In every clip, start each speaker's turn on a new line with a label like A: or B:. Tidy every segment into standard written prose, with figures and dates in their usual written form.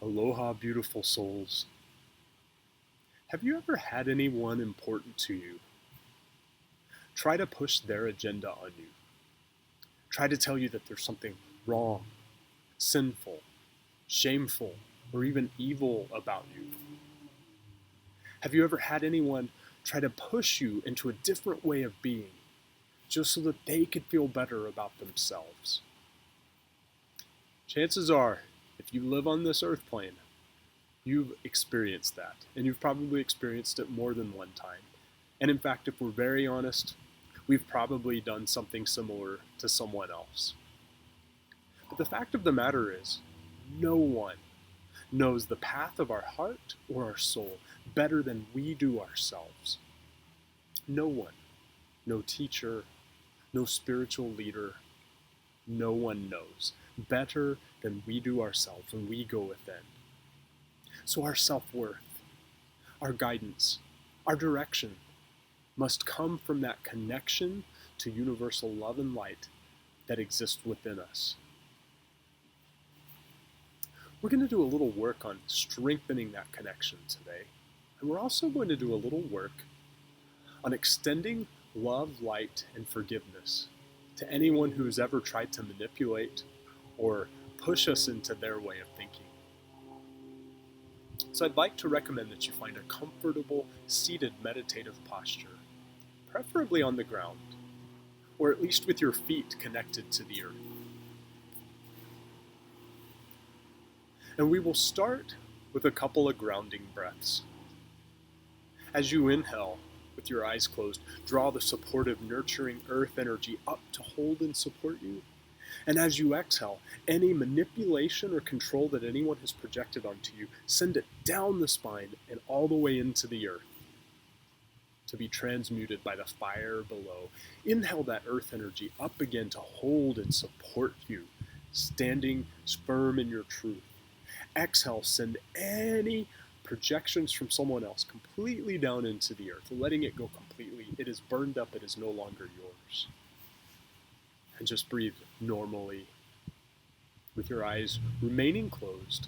A: Aloha, beautiful souls. Have you ever had anyone important to you try to push their agenda on you? Try to tell you that there's something wrong, sinful, shameful, or even evil about you? Have you ever had anyone try to push you into a different way of being just so that they could feel better about themselves? Chances are, if you live on this earth plane, you've experienced that, and you've probably experienced it more than one time. And in fact, if we're very honest, we've probably done something similar to someone else. But the fact of the matter is, no one knows the path of our heart or our soul better than we do ourselves. No one. No teacher, no spiritual leader, no one knows better than we do ourselves when we go within. So our self-worth, our guidance, our direction must come from that connection to universal love and light that exists within us. We're going to do a little work on strengthening that connection today. And we're also going to do a little work on extending love, light, and forgiveness to anyone who's ever tried to manipulate or push us into their way of thinking. So I'd like to recommend that you find a comfortable, seated meditative posture, preferably on the ground, or at least with your feet connected to the earth. And we will start with a couple of grounding breaths. As you inhale, with your eyes closed, draw the supportive, nurturing earth energy up to hold and support you. And as you exhale, any manipulation or control that anyone has projected onto you, send it down the spine and all the way into the earth to be transmuted by the fire below. Inhale that earth energy up again to hold and support you, standing firm in your truth. Exhale, send any projections from someone else completely down into the earth, letting it go completely. It is burned up, it is no longer yours. And just breathe normally with your eyes remaining closed.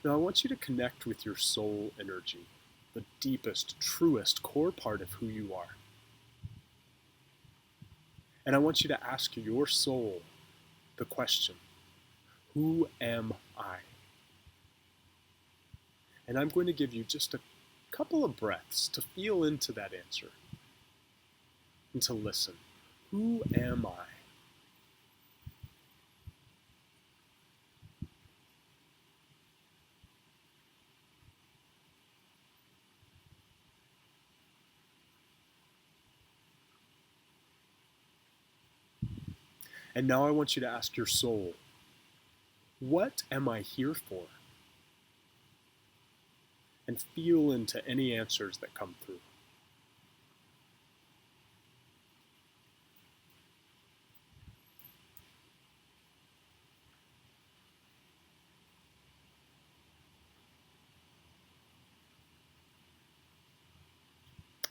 A: Now I want you to connect with your soul energy, the deepest, truest, core part of who you are. And I want you to ask your soul the question, who am I? And I'm going to give you just a couple of breaths to feel into that answer and to listen. Who am I? And now I want you to ask your soul, what am I here for? And feel into any answers that come through.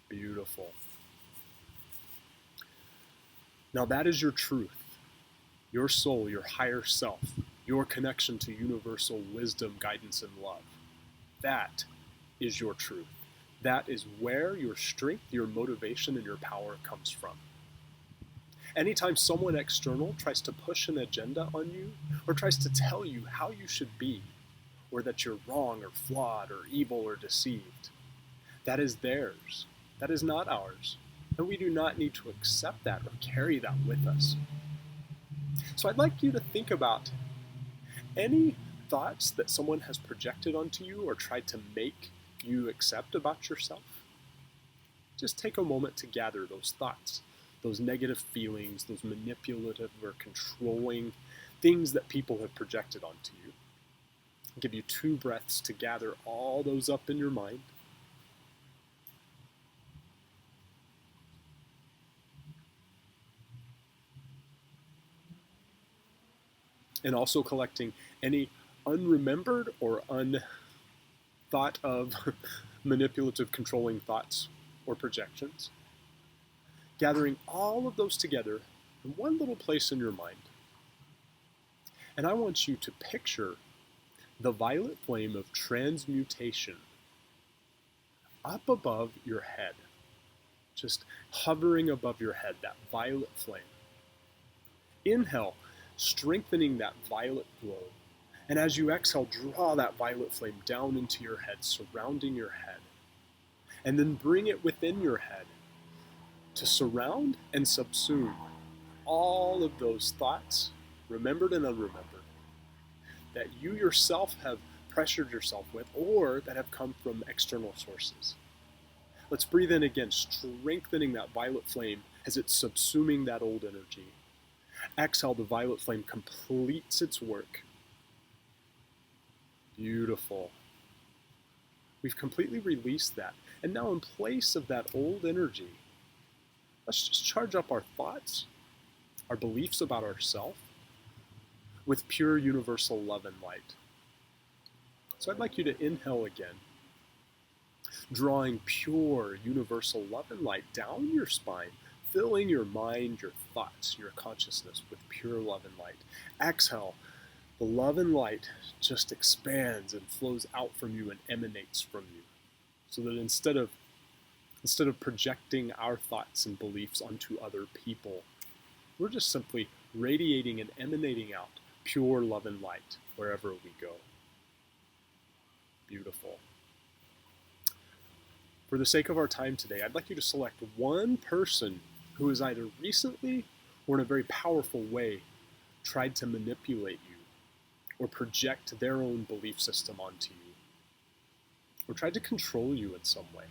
A: Beautiful. Now that is your truth, your soul, your higher self, your connection to universal wisdom, guidance, and love. That is your truth. That is where your strength, your motivation, and your power comes from. Anytime someone external tries to push an agenda on you or tries to tell you how you should be, or that you're wrong or flawed or evil or deceived, that is theirs. That is not ours. And we do not need to accept that or carry that with us. So I'd like you to think about any thoughts that someone has projected onto you or tried to make you accept about yourself. Just take a moment to gather those thoughts, those negative feelings, those manipulative or controlling things that people have projected onto you. I'll give you 2 breaths to gather all those up in your mind. And also collecting any unremembered or unthought of manipulative, controlling thoughts or projections. Gathering all of those together in one little place in your mind. And I want you to picture the violet flame of transmutation up above your head, just hovering above your head, that violet flame. Inhale, strengthening that violet glow. And as you exhale, draw that violet flame down into your head, surrounding your head. And then bring it within your head to surround and subsume all of those thoughts, remembered and unremembered, that you yourself have pressured yourself with or that have come from external sources. Let's breathe in again, strengthening that violet flame as it's subsuming that old energy. Exhale, the violet flame completes its work. Beautiful. We've completely released that. And now in place of that old energy, let's just charge up our thoughts, our beliefs about ourselves, with pure universal love and light. So I'd like you to inhale again, drawing pure universal love and light down your spine, filling your mind, your thoughts, your consciousness with pure love and light. Exhale, the love and light just expands and flows out from you and emanates from you. So that instead of projecting our thoughts and beliefs onto other people, we're just simply radiating and emanating out pure love and light wherever we go. Beautiful. For the sake of our time today, I'd like you to select one person who has either recently or in a very powerful way tried to manipulate you or project their own belief system onto you or tried to control you in some way.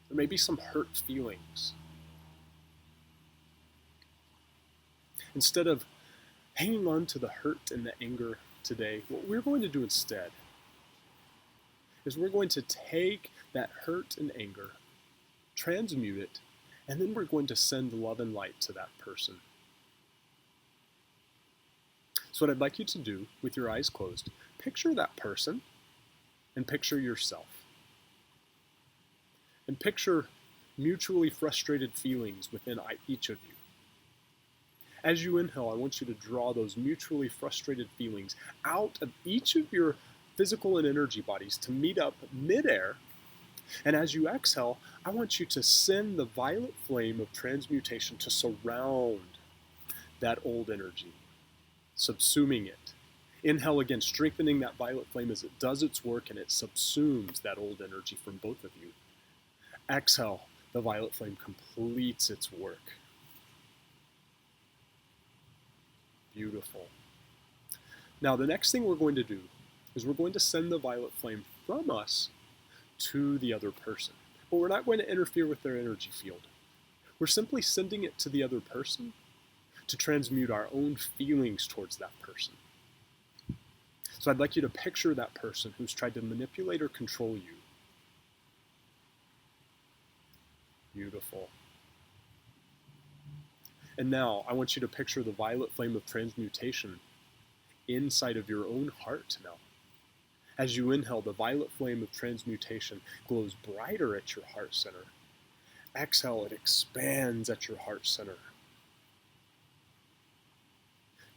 A: There may be some hurt feelings. Instead of hanging on to the hurt and the anger today, what we're going to do instead is we're going to take that hurt and anger, transmute it, and then we're going to send love and light to that person. So what I'd like you to do with your eyes closed, picture that person and picture yourself. And picture mutually frustrated feelings within each of you. As you inhale, I want you to draw those mutually frustrated feelings out of each of your physical and energy bodies to meet up midair. And as you exhale, I want you to send the violet flame of transmutation to surround that old energy, subsuming it. Inhale again, strengthening that violet flame as it does its work and it subsumes that old energy from both of you. Exhale, the violet flame completes its work. Beautiful. Now, the next thing we're going to do is we're going to send the violet flame from us to the other person. But we're not going to interfere with their energy field. We're simply sending it to the other person to transmute our own feelings towards that person. So I'd like you to picture that person who's tried to manipulate or control you. Beautiful. And now I want you to picture the violet flame of transmutation inside of your own heart now. As you inhale, the violet flame of transmutation glows brighter at your heart center. Exhale, it expands at your heart center.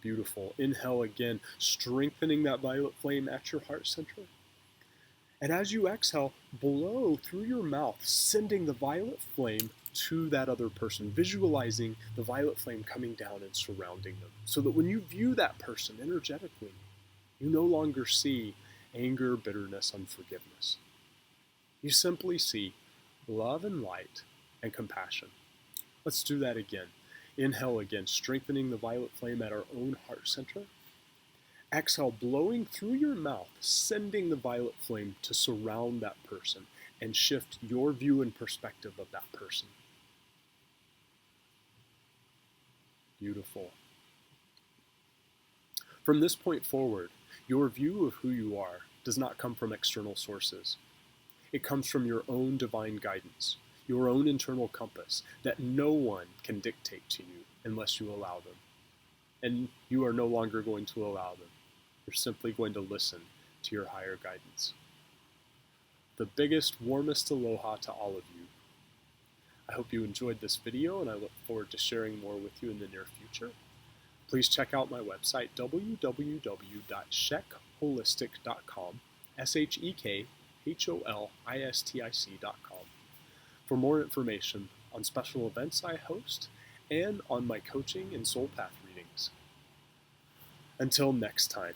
A: Beautiful. Inhale again, strengthening that violet flame at your heart center. And as you exhale, blow through your mouth, sending the violet flame to that other person, visualizing the violet flame coming down and surrounding them. So that when you view that person energetically, you no longer see anger, bitterness, unforgiveness. You simply see love and light and compassion. Let's do that again. Inhale again, strengthening the violet flame at our own heart center. Exhale, blowing through your mouth, sending the violet flame to surround that person and shift your view and perspective of that person. Beautiful. From this point forward, your view of who you are does not come from external sources. It comes from your own divine guidance, your own internal compass that no one can dictate to you unless you allow them. And you are no longer going to allow them. You're simply going to listen to your higher guidance. The biggest, warmest aloha to all of you. I hope you enjoyed this video, and I look forward to sharing more with you in the near future. Please check out my website, www.shekholistic.com, shekholistic.com, for more information on special events I host and on my coaching and soul path readings. Until next time.